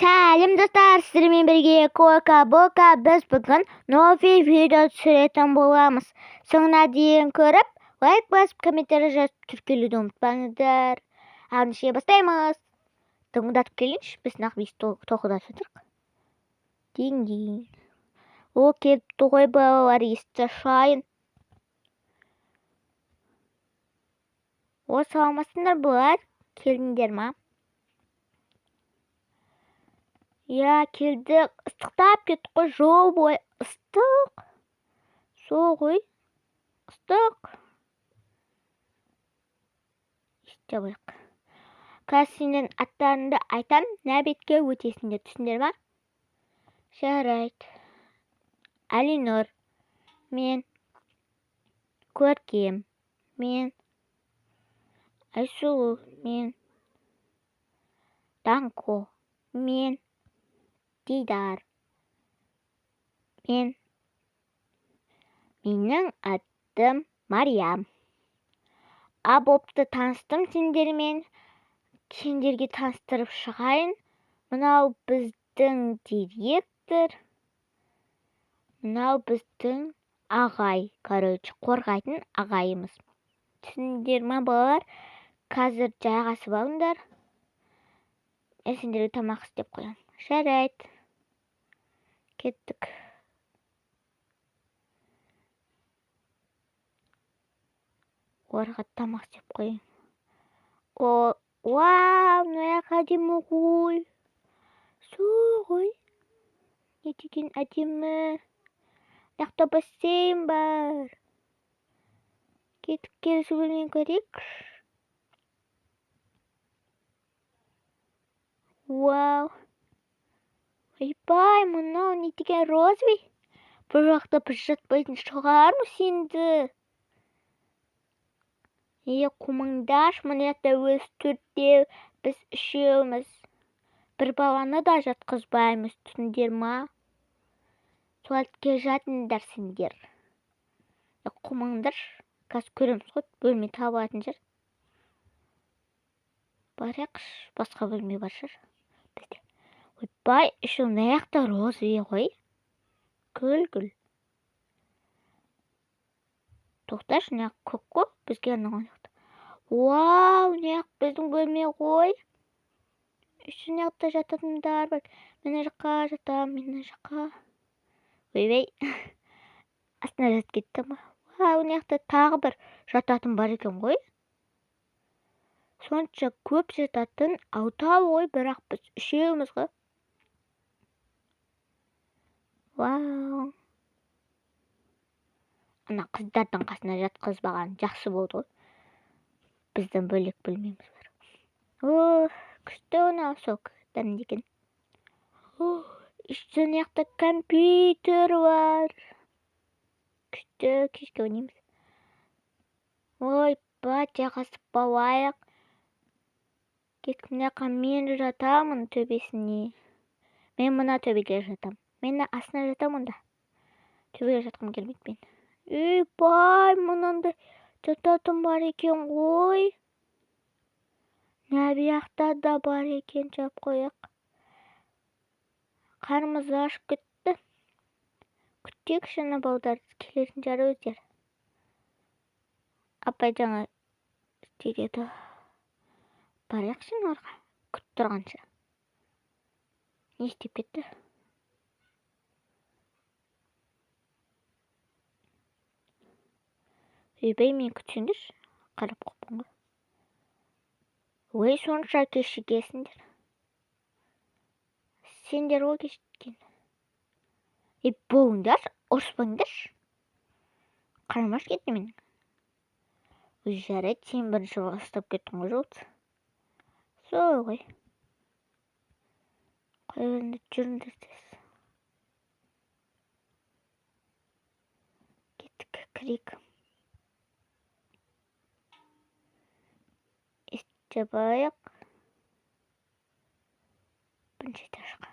Сәлем достар, сіздермен бірге Кока-Бока біз бүгін новый видео түсіретін боламыз. Соңына дейін көріп, лайк басып, комментарий жазып тіркелуді ұмытпаңыздар. Ендеше бастаймыз. Тыңдатып келіңізші, біз нағыз тоқыда жатырық. Дейін. О, келіпті ғой балалар, есті шайын. О, саламатсыңдар бұлар, келдіңдер ма? Я, келдік. Ыстықтап кеттік қой, жол бойы ыстық. Сол ғой, ыстық. Есте байық. Қазір аттарыңды айтам, нәбетке өтесіңдер, түсіндер ма? Жарайды. Әлинұр, мен. Көркем, мен. Айсұлу, мен. Данко, мен. Дидар, мен. Менің аттым Мариям. Бопты таныстым сендермен. Сендерге таныстырып шығайын. Мынау біздің директор. Мынау біздің ағай. Короче, қорғайтын ағайымыз. Түсіндер ма балалар? Қазір жайғасып алыңдар. Мен сендерге тамақ істеп қоям. Жарайды. Кеттік. Оларға тамақ істеп қоям. Вау, мына әдемі ғой. Сол ғой. Не деген әдемі. Мына бассейн бар. Кеттік, келесі бөлмені көрейік. Вау. Ойбай, мынау не деген розовый. Бұл жақта біз жатпайтын шығармыз енді. Қумаңдаш, мына жақта өз төртеу, біз үшеуміз. Бір баланы да жатқызбаймыз, түсіндер ма? Туалетке жатыңдар сендер. Қумаңдар, қазір көреміз ғой, бөлме табылатын жер. Барайықш, басқа бөлме бар шығар. Ойбай, еще мына жақта розовый ғой. Гүл. Тоқташы, мына көк қой, бізге арналған жақта. Вау, мына жақ біздің бөлме ғой. Еще мына жақта жататындар бар. Мен мына жаққа жатам, мен мына жаққа. Ойбай. Астына жатып кетті ма? Вау, мына жақта тағы бір жататын бар екен ғой. Сонша көп жататын алтау ғой, бірақ біз үшеуміз ғой. Вау. Ана қыздардың қасына жатқызбаған жақсы болды ғой. Біздің бөлек бөлмеміз бар. О, күшті онау сол кітаптан деген. Іште мына жақта компьютер бар. Күшті, кешке ойнаймыз. Ой, жайғасып алайық. Кеттік, мына жаққа мен жатамын төбесіне. Мен мына төбеге жатам. Мен астына жатам онда. Төбеге жатқым келмейді мен. Бай, мұнандай жататын бар екен ғой. Нәби жақта да бар екен, жап қояқ. Қарымыз ашып кетті. Күттек шыны балдар, келетін жары өздер. Апай жаңа істегеді. Барайық шын орға, күт тұрғанша. Не істеп кетті? Ойбай, мен күтсеңдер, қарап қопын ғой. Ой, сонша кешігесіңдер. Сендер ол кешіккен. Болыңдар, ұрыспаңдар. Қарамаш кетті менің. Жарайды, сен бірінші бастап кеттің ғой жолды. Сол ғой. Қойғанда жүріңдер тез. Кеттік, кірейік. Жабайық. Бірінші этажға.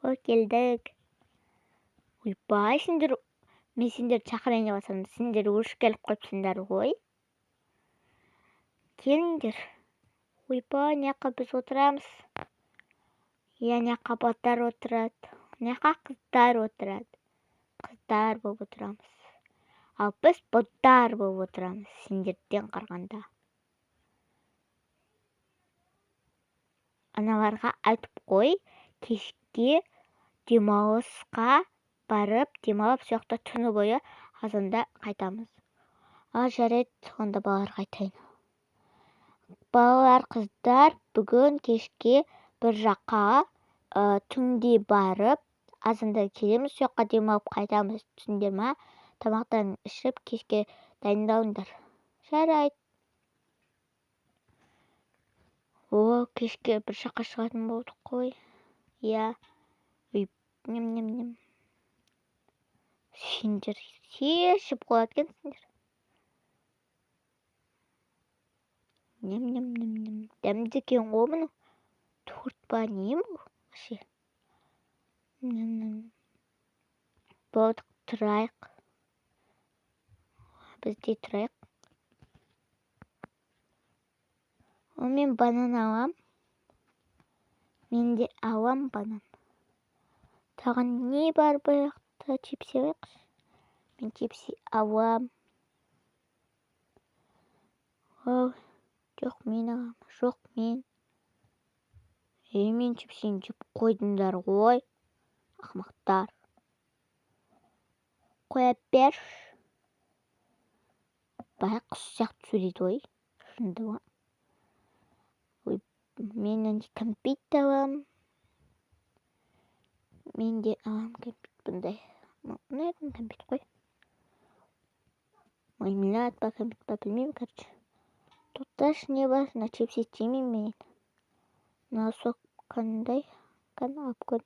О, келдік. Ойбай, мен сендер шақырайын деп жатсам, сендер өшіп келіп қойыпсыңдар ғой. Келіңдер. Ойбай, мына жаққа біз отырамыз. Яғни қабаттар отырады. Мына қыздар отырады. Қыздар болып отырамыз. Ал біз бұлттар болып отырамыз, сендерден қарағанда. Аналарға айтып қой, кешке демалысқа барып, демалып, сояқта түні бойы азанда қайтамыз. Жарайды, онда балалар қайтайын. Балалар, қыздар, бүгін кешке бір жаққа түнде барып, азанда келеміз, сояққа демалып қайтамыз. Түсіндер ма? Тамақтан ішіп, кешке дайындалыңдар. Жарайды. Кешке бір жаққа шығатын болдық қой. Иә. Нем-нем-нем. Сендер шешіп қояды екенсіңдер. Нем-нем-нем-нем. Дәмді екен ғой мұны. Торт па не бұл? Болдық, тұрайық. Біз де тұрайық. Мен банан алам. Мен де алам банан. Таған не бар баяқта? Чипси алайықшы. Мен чипси алам. Жоқ, мен алам. Жоқ, мен. Мен чипсini жеп қойдыңдар ғой. Ақымақтар. Қоя бер. Байқұс сияқты сөйлейді ғой. Шынды ма? Мен енді кәмпит алам. Мен де алам кәмпит бұндай. Мұны кәмпит қой. Мармелад па, кәмпит па, білмеймін, короче. Тоқташы, не бар? На чипси жемеймін мен. На сок қандай? Қана алып көр.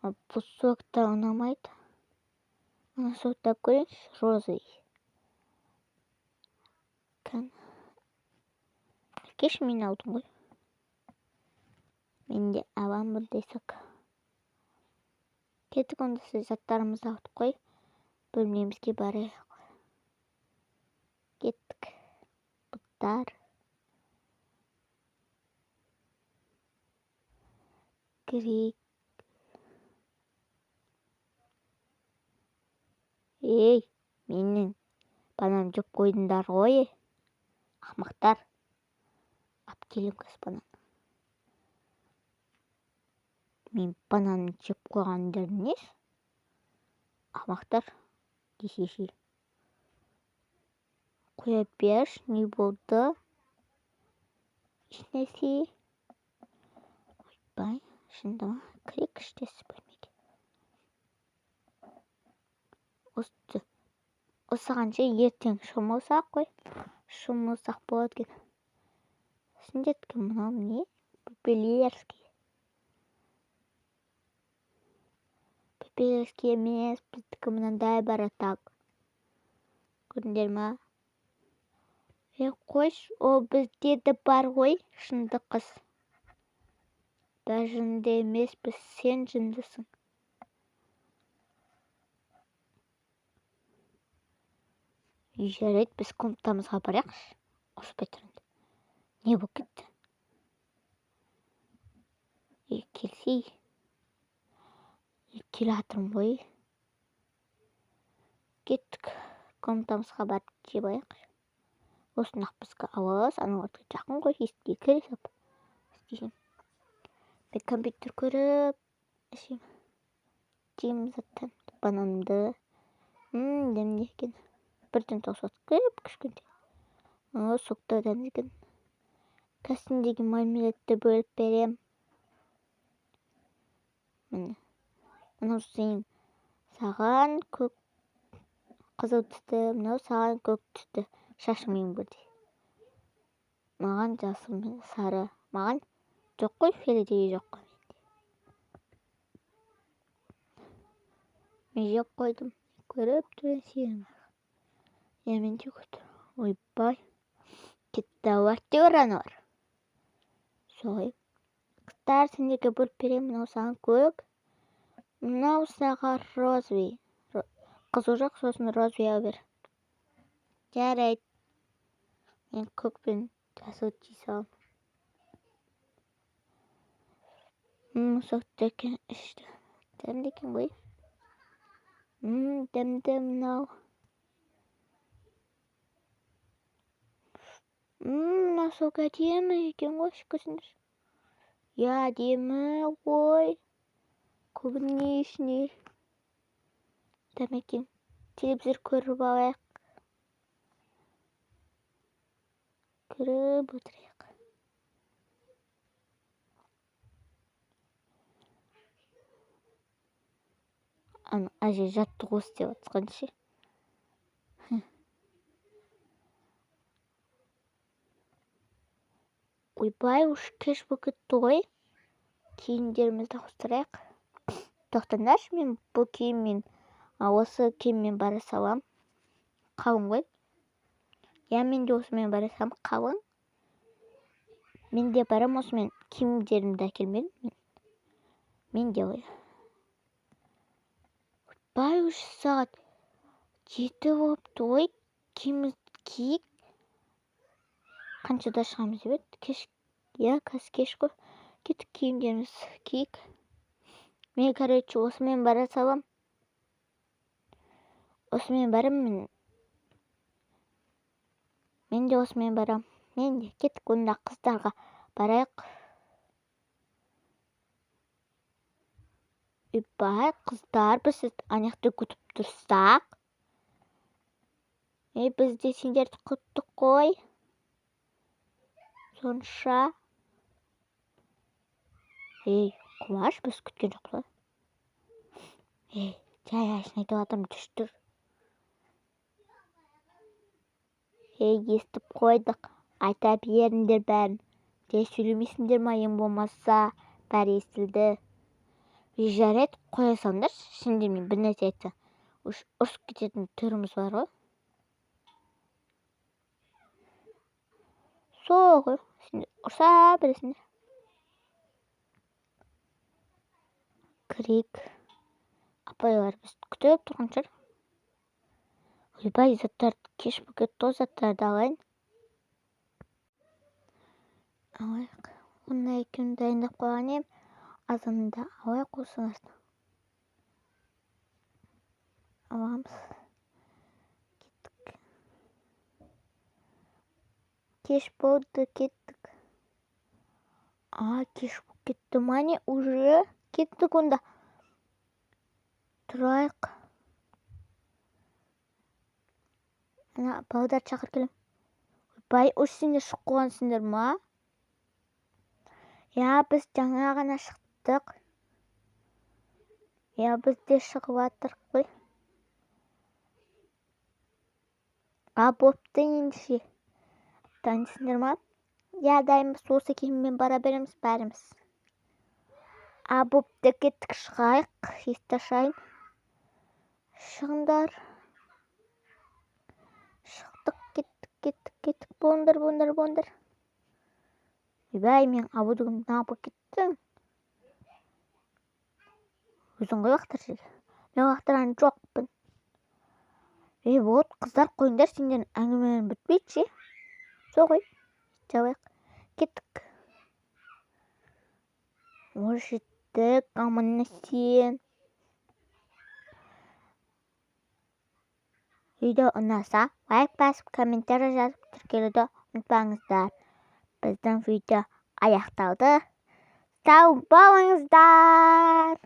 Бұл сокта ұнамайды. Ана сокта көрейінші, розовый. Кеш мен алдым ғой. Мен де алам бұндай сок. Кеттік, онда сіз заттарымызды алдық қой. Бөлмемізге барайық. Кеттік. Бұттар. Кірейік. Менің банан жеп қойдыңдар ғой. Ақымақтар. Ап келем кәс банан. Мен банан жеп қойғандар нес? Ақымақтар. Десеші. Қоя берш, не болды? Ешнәсе. Ойбай, шында ма? Кірек іштесі бөлмеге. Осығанша ертең шомылсақ қой. Шомылсақ болады кен. Сендеткі мұнау не? Пепелерский. Пепелерский емес, біздікі мұнандай баратақ. Көрдіңдер ма? Қойш, ол бізде де бар ғой, шынды қыз. Бәр жынды емес, біз сен жындысың. Жарайды, біз комнатамызға барайықшы. Осы байтырынды. Не бұл кетті? Келсей. Келе атырым ғой. Кеттік. Комнатамызға барып жеп аяқшы. Осынақ бізгі ауыз, аналарды жақын ғой, естіге кірі сап. Істейсем. Мен компьютер көріп, ішем. Жем заттан бананымды. Дәмде екен. Бірден таусат көріп күшкенде. Соқты дәмді екен. Кәсіндегі мармеладты бөліп берем. Міне. Мынау сен саған көк қызыл түсті, мынау саған көк түсті. Шашымен бірдей. Маған жасыл мен сары. Маған жоқ қой, Феридеге жоқ қой. Мен жеп қойдым. Көріп тұрын сенім. Мен де көтір. Ойбай. Кетті ауарты ораныр. Солай. Қыздар, сендерге бөліп берем. Мынау саған көк. Мынау саған розовый. Қызыл жоқ, сосын розовый ал бер. Жарайды. Мен көк пен жасыл жей салам. Сотты екен ішті. Дәмді екен ғой. Дәмді мынау. Мына сок әдемі екен ғой, көрсеңдер. Я, әдемі ғой. Клубничный. Дәмекен. Телевизор көріп алайық. Көріп отырайық. Әже жаттығу істеп отқан ше. Ойбай, уж кеш болып кетті ғой. Киімдерімізді ауыстырайық. Тоқтаңдаршы, мен бұл киіммен, осы киіммен бара салам. Қалың ғой. Я, мен де осымен бара салам, қалың. Мен де барам осымен киімдерімді әкелмедім. Мен де ғой. Ойбай, уж сағат 7 болыпты ғой. Киімімізді киік. Қаншада шығамыз деп еді? Кеш, я, қазір кеш қой. Кеттік киімдеріміз киік. Мен, короче, осымен бара салам. Осымен барам мен. Мен де осымен барам. Мен де кеттік онда қыздарға барайық. Ойбай, қыздар, біз аяқты күтіп тұрсақ. Біз де сендерді күттік қой. Сонша. Құмаш, біз күткен жоқ па? Жай ашын айтып атырым, түштір. Естіп қойдық. Айта беріңдер бәрін. Жай сөйлемесіңдер ма, ең болмаса бәрі естілді. Жарайды, қоя салыңдар. Şimdi мен бір нәрсе айтса, ұрысып кететін түріміз бар ғой. Сол ғой. Ұрса бересіңдер. Кірейік. Апайлар біз күтіп тұрған шығар. Ойбай, заттарды кеш болып кетті, заттарды алайын. Алайық. Оны екеуін дайындап қойған ем. Азанында алайық осыңызды. Аламыз. Кеттік. Кеш болды, кеттік. Кеш болып кетті мане, уже кеттік онда. Тұрайық. Ана, балдар шақыр келем. Ойбай, ұш сендер шық қойғансыңдар ма? Я, біз жаңа ғана шықтық. Я, біз де шығып атырық қой. Бопты ендіше. Танысыңдар ма? Я, дайымыз осы киіммен бара береміз бәріміз. Бопты, кеттік шығайық. Есті ашайын. Шығындар. Шықтық, кеттік. Бондар. Ойбай, мен абудығым набы кеттің. Өзің ғой вақтар жегі. Мен вақтаран жоқпын. Вот, қыздар қойыңдар, сенден әңгіменің бітпейді ше. Сол ғой. Жабайық. Кеттік. Жеттік, аман сен. Видео ұнаса, лайк басып, комментарий жазып тіркелуді ұмытпаңыздар. Біздің видео аяқталды. Сау болыңыздар.